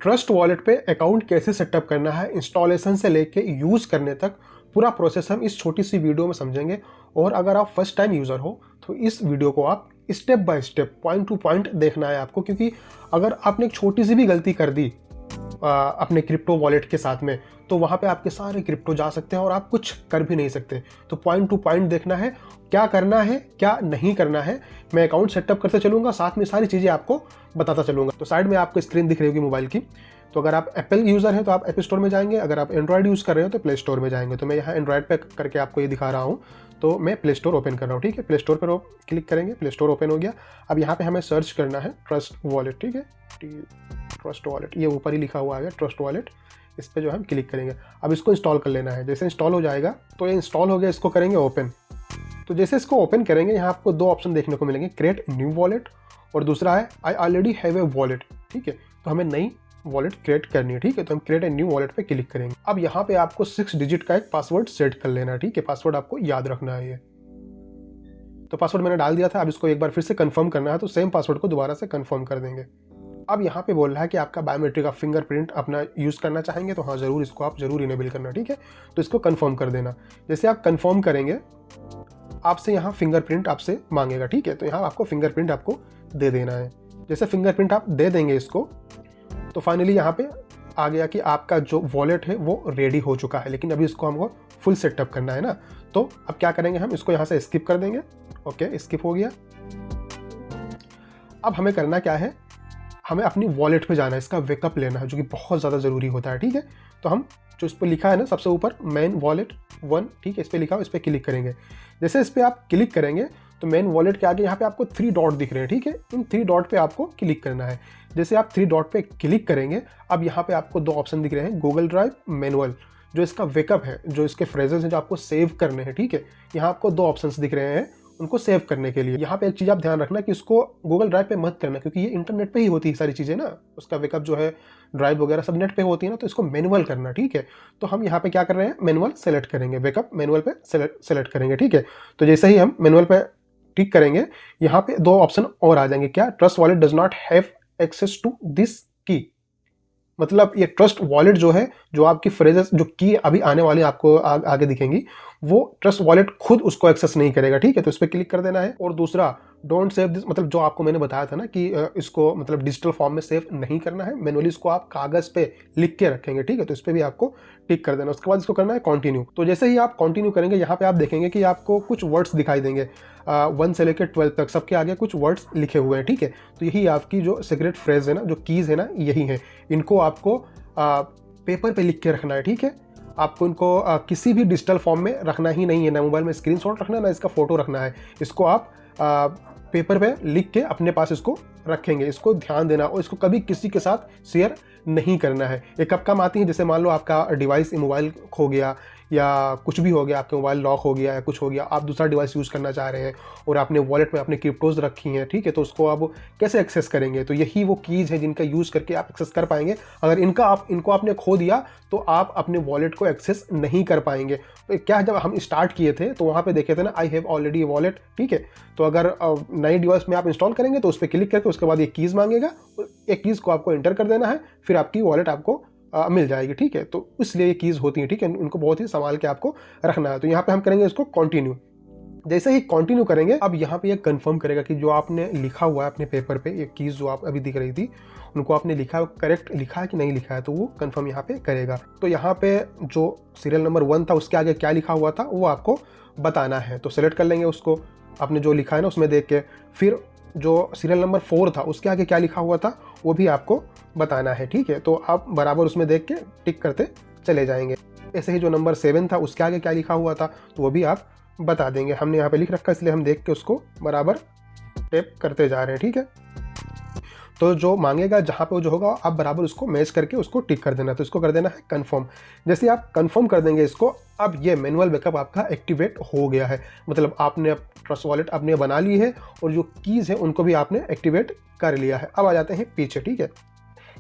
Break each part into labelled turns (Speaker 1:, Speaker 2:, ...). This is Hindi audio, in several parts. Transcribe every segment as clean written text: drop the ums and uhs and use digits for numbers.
Speaker 1: ट्रस्ट वॉलेट पे अकाउंट कैसे सेटअप करना है, इंस्टॉलेशन से लेके यूज़ करने तक पूरा प्रोसेस हम इस छोटी सी वीडियो में समझेंगे। और अगर आप फर्स्ट टाइम यूज़र हो तो इस वीडियो को आप step by step, point two point देखना है आपको, क्योंकि अगर आपने एक छोटी सी भी गलती कर दी अपने क्रिप्टो वॉलेट के साथ में तो वहाँ पे आपके सारे क्रिप्टो जा सकते हैं और आप कुछ कर भी नहीं सकते। तो पॉइंट टू पॉइंट देखना है, क्या करना है क्या नहीं करना है। मैं अकाउंट सेटअप करते चलूँगा, साथ में सारी चीज़ें आपको बताता चलूँगा। तो साइड में आपको स्क्रीन दिख रही होगी मोबाइल की। तो अगर आप एप्पल यूज़र हैं तो आप ऐप स्टोर में जाएंगे, अगर आप एंड्रॉयड यूज़ कर रहे हो तो प्ले स्टोर में जाएंगे। तो मैं यहाँ एंड्रॉयड पे करके आपको ये दिखा रहा हूँ। तो मैं प्ले स्टोर ओपन कर रहा हूँ, ठीक है। प्ले स्टोर पर क्लिक करेंगे, प्ले स्टोर ओपन हो गया। अब यहाँ पे हमें सर्च करना है ट्रस्ट वॉलेट, ठीक है। ट्रस्ट वॉलेट ये ऊपर ही लिखा हुआ है ट्रस्ट वॉलेट, इस पर जो हम क्लिक करेंगे। अब इसको इंस्टॉल कर लेना है। जैसे इंस्टॉल हो जाएगा तो ये इंस्टॉल हो गया, इसको करेंगे ओपन। तो जैसे इसको ओपन करेंगे यहाँ आपको दो ऑप्शन देखने को मिलेंगे, क्रिएट न्यू वॉलेट और दूसरा है I already have a wallet, ठीक है। तो हमें नई वॉलेट क्रिएट करनी है, ठीक है। तो हम क्रिएट ए न्यू वॉलेट पे क्लिक करेंगे। अब यहाँ पे आपको 6 डिजिट का एक पासवर्ड सेट कर लेना है, ठीक है। पासवर्ड आपको याद रखना है ये। तो पासवर्ड मैंने डाल दिया था, अब इसको एक बार फिर से कंफर्म करना है, तो सेम पासवर्ड को दोबारा से कंफर्म कर देंगे। अब यहाँ पे बोल रहा है कि आपका बायोमेट्रिक, आप फिंगरप्रिंट अपना यूज़ करना चाहेंगे तो हाँ ज़रूर, इसको आप ज़रूर इनेबल करना, ठीक है। तो इसको कंफर्म कर देना। जैसे आप कंफर्म करेंगे आपसे यहाँ फिंगरप्रिंट आपसे मांगेगा, ठीक है। तो यहाँ आपको फिंगरप्रिंट आपको दे देना है। जैसे फिंगरप्रिंट आप दे देंगे इसको तो फाइनली यहाँ पे आ गया कि आपका जो वॉलेट है वो रेडी हो चुका है। लेकिन अभी इसको हमको फुल सेटअप करना है ना। तो अब क्या करेंगे, हम इसको यहाँ से स्किप कर देंगे। ओके, स्किप हो गया। अब हमें करना क्या है, हमें अपनी वॉलेट पे जाना है, इसका बैकअप लेना है, जो कि बहुत ज़्यादा ज़रूरी होता है, ठीक है। तो हम जो इस पर लिखा है ना सबसे ऊपर मेन वॉलेट 1, ठीक है, इस पर लिखा हो, इस पर क्लिक करेंगे। जैसे इस पर आप क्लिक करेंगे तो मेन वॉलेट के आगे यहाँ पे आपको 3 डॉट दिख रहे हैं, ठीक है। इन 3 डॉट पे आपको क्लिक करना है। जैसे आप 3 डॉट पे क्लिक करेंगे अब यहाँ पे आपको 2 ऑप्शन दिख रहे हैं, गूगल ड्राइव, मैनुअल। जो इसका बैकअप है, जो इसके फ्रेजेस हैं जो आपको सेव करने हैं, ठीक है। यहाँ आपको 2 ऑप्शंस दिख रहे हैं उनको सेव करने के लिए। यहाँ पे एक चीज़ आप ध्यान रखना कि इसको गूगल ड्राइव पे मत करना, क्योंकि ये इंटरनेट पे ही होती है सारी चीज़ें ना। उसका बैकअप जो है ड्राइव वगैरह सब नेट पे होती है ना, तो इसको मैनुअल करना, ठीक है। तो हम यहाँ पे क्या कर रहे हैं, मैनुअल सेलेक्ट करेंगे, बैकअप मैनुअल पे सेलेक्ट करेंगे, ठीक है। तो जैसे ही हम मैनुअल पे टिक करेंगे यहाँ पे 2 ऑप्शन और आ जाएंगे, क्या, trust wallet does not have access to this key. मतलब ये ट्रस्ट वॉलेट जो है, जो आपकी फ्रेजेस, जो की अभी आने वाली आपको आगे दिखेंगी, वो ट्रस्ट वॉलेट खुद उसको एक्सेस नहीं करेगा, ठीक है। तो इस पर क्लिक कर देना है। और दूसरा डोंट सेव दिस, मतलब जो आपको मैंने बताया था ना कि इसको मतलब डिजिटल फॉर्म में सेव नहीं करना है, मैनुअली इसको आप कागज पे लिख के रखेंगे, ठीक है। तो इस पर भी आपको टिक कर देना। उसके बाद इसको करना है कंटिन्यू। तो जैसे ही आप कंटिन्यू करेंगे यहाँ पे आप देखेंगे कि आपको कुछ वर्ड्स दिखाई देंगे, 1 से लेकर 12 तक सबके आगे कुछ वर्ड्स लिखे हुए हैं, ठीक है। तो यही आपकी जो सीक्रेट फ्रेज है ना, जो कीज है ना, यही है। इनको आपको पेपर पे लिख के रखना है, ठीक है। आपको इनको किसी भी डिजिटल फॉर्म में रखना ही नहीं है, ना मोबाइल में स्क्रीनशॉट रखना है, ना इसका फोटो रखना है। इसको आप पेपर पे लिख के अपने पास इसको रखेंगे। इसको ध्यान देना और इसको कभी किसी के साथ शेयर नहीं करना है। ये कब काम आती है, जैसे मान लो आपका डिवाइस, मोबाइल खो गया या कुछ भी हो गया, आपके मोबाइल लॉक हो गया या कुछ हो गया, आप दूसरा डिवाइस यूज़ करना चाह रहे हैं और आपने वॉलेट में अपने क्रिप्टोज रखी हैं, ठीक है। तो उसको आप कैसे एक्सेस करेंगे, तो यही वो कीज़ है जिनका यूज़ करके आप एक्सेस कर पाएंगे। अगर इनको आपने खो दिया तो आप अपने वॉलेट को एक्सेस नहीं कर पाएंगे। तो क्या, जब हम स्टार्ट किए थे तो वहाँ पे देखे थे ना, I have already A wallet, ठीक है। तो अगर नई डिवाइस में आप इंस्टॉल करेंगे तो उस पर क्लिक करके उसके बाद ये कीज़ मांगेगा, एक कीज़ को आपको एंटर कर देना है, फिर आपकी वॉलेट आपको मिल जाएगी, ठीक है। तो इसलिए ये कीज़ होती हैं, ठीक है। इनको बहुत ही संभाल के आपको रखना है। तो यहाँ पे हम करेंगे इसको कंटिन्यू। जैसे ही कंटिन्यू करेंगे अब यहाँ पे ये कंफर्म करेगा कि जो आपने लिखा हुआ है अपने पेपर पे, ये कीज़ जो आप अभी दिख रही थी उनको आपने लिखा है, करेक्ट लिखा है कि नहीं लिखा है, तो वो कंफर्म यहाँ पे करेगा। तो यहाँ पे जो सीरियल नंबर 1 था उसके आगे क्या लिखा हुआ था वो आपको बताना है। तो सेलेक्ट कर लेंगे उसको, आपने जो लिखा है ना उसमें देख के। फिर जो सीरियल नंबर 4 था उसके आगे क्या लिखा हुआ था वो भी आपको बताना है, ठीक है। तो आप बराबर उसमें देख के टिक करते चले जाएंगे। ऐसे ही जो नंबर 7 था उसके आगे क्या लिखा हुआ था तो वो भी आप बता देंगे। हमने यहाँ पे लिख रखा है इसलिए हम देख के उसको बराबर टैप करते जा रहे हैं, ठीक है। तो जो मांगेगा जहाँ पे वो जो होगा आप बराबर उसको मैच करके उसको टिक कर देना। तो इसको कर देना है कंफर्म। जैसे आप कंफर्म कर देंगे इसको, अब ये मैनुअल बैकअप आपका एक्टिवेट हो गया है। मतलब आपने ट्रस्ट वॉलेट अपने बना ली है और जो कीज़ है उनको भी आपने एक्टिवेट कर लिया है। अब आ जाते हैं पीछे, ठीक है।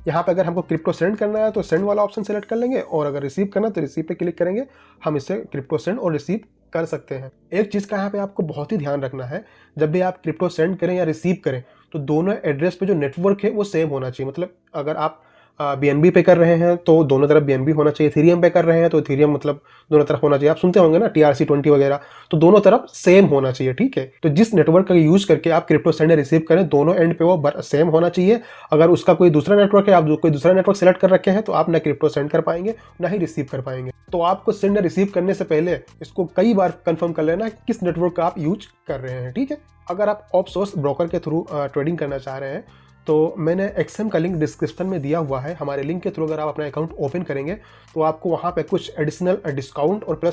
Speaker 1: यहाँ पे अगर हमको क्रिप्टो सेंड करना है तो सेंड वाला ऑप्शन सेलेक्ट कर लेंगे, और अगर रिसीव करना है तो रिसीव पे क्लिक करेंगे। हम इससे क्रिप्टो सेंड और रिसीव कर सकते हैं। एक चीज़ का यहाँ पे आपको बहुत ही ध्यान रखना है, जब भी आप क्रिप्टो सेंड करें या रिसीव करें तो दोनों एड्रेस पे जो नेटवर्क है वो सेम होना चाहिए। मतलब अगर आप BNB पे कर रहे हैं तो दोनों तरफ BNB होना चाहिए, इथेरियम पे कर रहे हैं तो इथेरियम मतलब दोनों तरफ होना चाहिए। आप सुनते होंगे ना TRC20 वगैरह, तो दोनों तरफ सेम होना चाहिए, ठीक है। तो जिस नेटवर्क का यूज करके आप क्रिप्टो सेंड रिसीव करें, दोनों एंड पे वो सेम होना चाहिए। अगर उसका कोई दूसरा नेटवर्क है, आप जो कोई दूसरा नेटवर्क सेलेक्ट कर रखे हैं, तो आप ना क्रिप्टो सेंड कर पाएंगे ना ही रिसीव कर पाएंगे। तो आपको सेंड रिसीव करने से पहले इसको कई बार कंफर्म कर लेना कि किस नेटवर्क का आप यूज कर रहे हैं, ठीक है। अगर आप ऑफ सोर्स ब्रोकर के थ्रू ट्रेडिंग करना चाह रहे हैं तो मैंने XM का लिंक डिस्क्रिप्शन में दिया हुआ है। हमारे लिंक के थ्रू अगर आप अपना अकाउंट ओपन करेंगे तो आपको वहाँ पे कुछ एडिशनल डिस्काउंट और प्लस